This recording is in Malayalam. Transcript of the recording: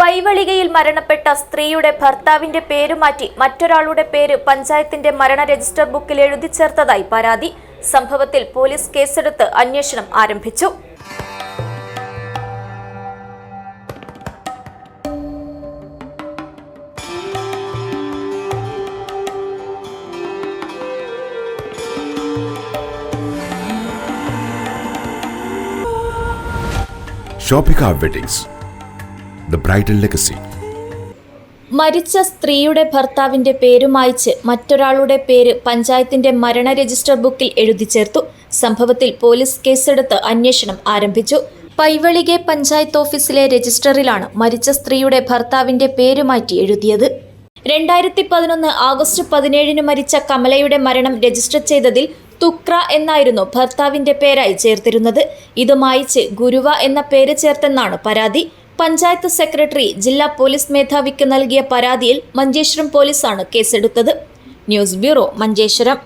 പൈവളികയിൽ മരണപ്പെട്ട സ്ത്രീയുടെ ഭർത്താവിന്റെ പേര് മാറ്റി മറ്റൊരാളുടെ പേര് പഞ്ചായത്തിന്റെ മരണ രജിസ്റ്റർ ബുക്കിൽ എഴുതി ചേർത്തതായി പരാതി. സംഭവത്തിൽ പോലീസ് കേസെടുത്ത് അന്വേഷണം ആരംഭിച്ചു. Shopika Weddings, the bridal legacy. മരിച്ച സ്ത്രീയുടെ ഭർത്താവിന്റെ പേര് മായ്ച്ച് മറ്റൊരാളുടെ പേര് പഞ്ചായത്തിന്റെ മരണ രജിസ്റ്റർ ബുക്കിൽ എഴുതി ചേർത്തു. സംഭവത്തിൽ പോലീസ് കേസെടുത്ത് അന്വേഷണം ആരംഭിച്ചു. പൈവളികെ പഞ്ചായത്ത് ഓഫീസിലെ രജിസ്റ്ററിലാണ് മരിച്ച സ്ത്രീയുടെ ഭർത്താവിന്റെ പേര് മാറ്റി എഴുതിയത്. 2011 ആഗസ്റ്റ് 17 മരിച്ച കമലയുടെ മരണം രജിസ്റ്റർ ചെയ്തതിൽ തുക്ര എന്നായിരുന്നു ഭർത്താവിന്റെ പേരായി ചേർത്തിരുന്നത്. ഇത് മായ്ച്ച് ഗുരുവ എന്ന പേര് ചേർത്തെന്നാണ് പരാതി. പഞ്ചായത്ത് സെക്രട്ടറി ജില്ലാ പോലീസ് മേധാവിക്ക് നൽകിയ പരാതിയിൽ മഞ്ചേശ്വരം പോലീസാണ് കേസെടുത്തത്. News bureau, Manjeshwaram.